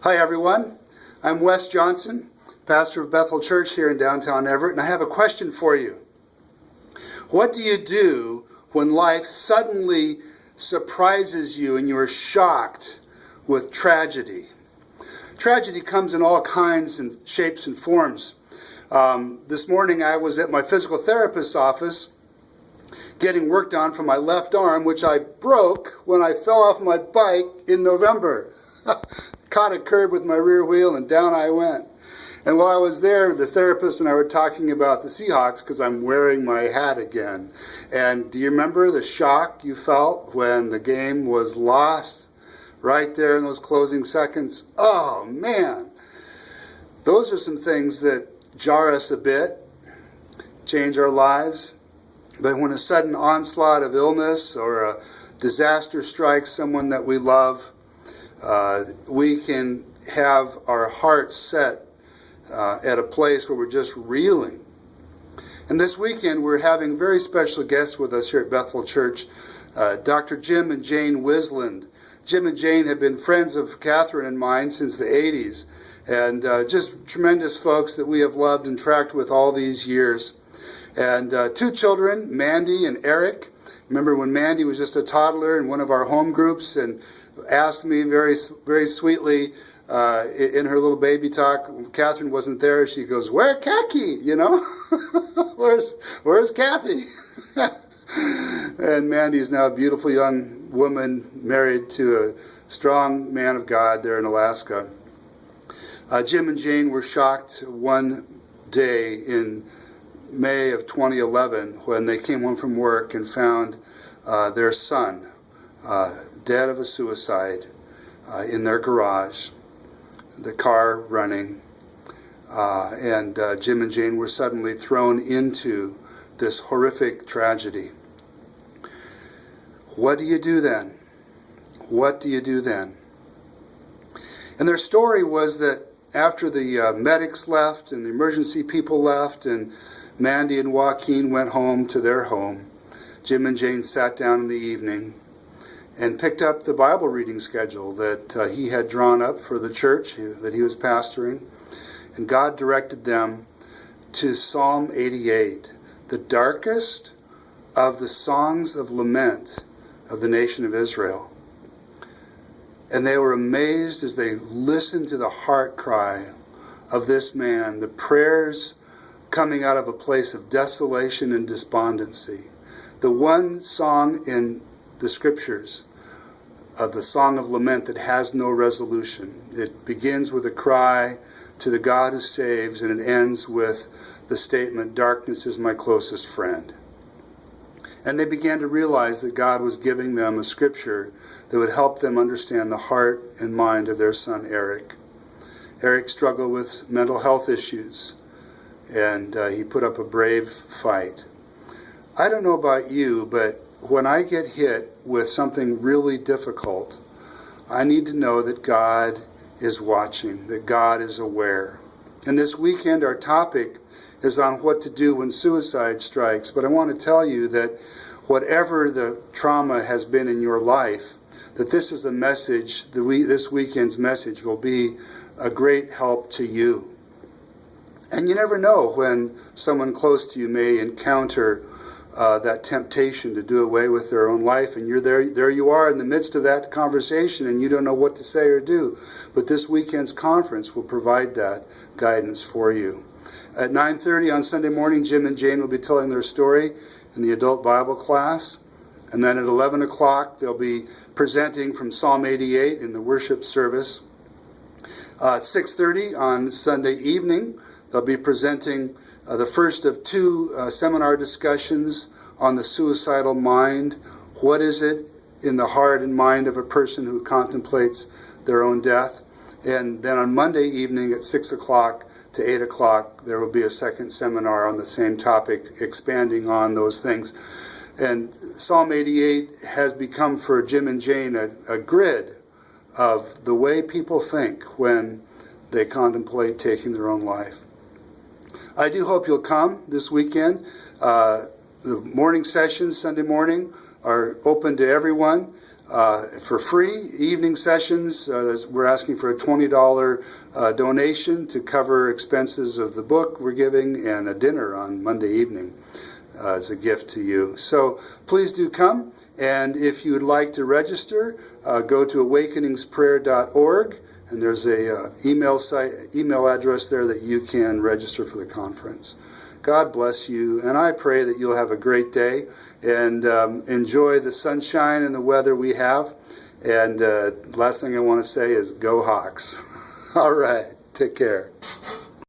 Hi everyone, I'm Wes Johnson, pastor of Bethel Church here in downtown Everett, and I have a question for you. What do you do when life suddenly surprises you and you're shocked with tragedy? Tragedy comes in all kinds and shapes and forms. This morning I was at my physical therapist's office getting work done for my left arm, which I broke when I fell off my bike in November. Caught a curb with my rear wheel and down I went. And while I was there, the therapist and I were talking about the Seahawks because I'm wearing my hat again. And do you remember the shock you felt when the game was lost right there in those closing seconds? Oh man, those are some things that jar us a bit, change our lives. But when a sudden onslaught of illness or a disaster strikes someone that we love, we can have our hearts set at a place where we're just reeling. And this weekend we're having very special guests with us here at Bethel Church, Dr. Jim and Jane Wisland. Jim and Jane have been friends of Catherine and mine since the 80s, and just tremendous folks that we have loved and tracked with all these years. And two children, Mandy and Eric. Remember when Mandy was just a toddler in one of our home groups and asked me very, very sweetly in her little baby talk, Catherine wasn't there, she goes, "Where's Kaki? You know? where's Kathy?" And Mandy is now a beautiful young woman married to a strong man of God there in Alaska. Jim and Jane were shocked one day in May of 2011 when they came home from work and found their son dead of a suicide in their garage, the car running, and Jim and Jane were suddenly thrown into this horrific tragedy. What do you do then? What do you do then? And their story was that after the medics left and the emergency people left and Mandy and Joaquin went home to their home, Jim and Jane sat down in the evening and picked up the Bible reading schedule that he had drawn up for the church that he was pastoring. And God directed them to Psalm 88, the darkest of the songs of lament of the nation of Israel. And they were amazed as they listened to the heart cry of this man, the prayers coming out of a place of desolation and despondency. The one song in the scriptures of the Song of Lament that has no resolution. It begins with a cry to the God who saves, and it ends with the statement, "Darkness is my closest friend." And they began to realize that God was giving them a scripture that would help them understand the heart and mind of their son Eric. Eric struggled with mental health issues, and he put up a brave fight. I don't know about you, but when I get hit with something really difficult, I need to know that God is watching, that God is aware. And this weekend our topic is on what to do when suicide strikes, but I want to tell you that whatever the trauma has been in your life, that this is a message, this weekend's message will be a great help to you. And you never know when someone close to you may encounter that temptation to do away with their own life, and you're there you are in the midst of that conversation and you don't know what to say or do. But this weekend's conference will provide that guidance for you. At 9:30 on Sunday morning, Jim and Jane will be telling their story in the adult Bible class. And then at 11 o'clock, they'll be presenting from Psalm 88 in the worship service. At 6:30 on Sunday evening, they'll be presenting the first of two seminar discussions on the suicidal mind. What is it in the heart and mind of a person who contemplates their own death? And then on Monday evening at 6 o'clock to 8 o'clock, there will be a second seminar on the same topic, expanding on those things. And Psalm 88 has become for Jim and Jane a grid of the way people think when they contemplate taking their own life. I do hope you'll come this weekend. The morning sessions, Sunday morning, are open to everyone. for free. Evening sessions, we're asking for a $20 donation to cover expenses of the book we're giving and a dinner on Monday evening as a gift to you. So please do come. And if you would like to register, go to awakeningsprayer.org, and there's a email address there that you can register for the conference. God bless you, and I pray that you'll have a great day and enjoy the sunshine and the weather we have. And last thing I want to say is go Hawks. All right, take care.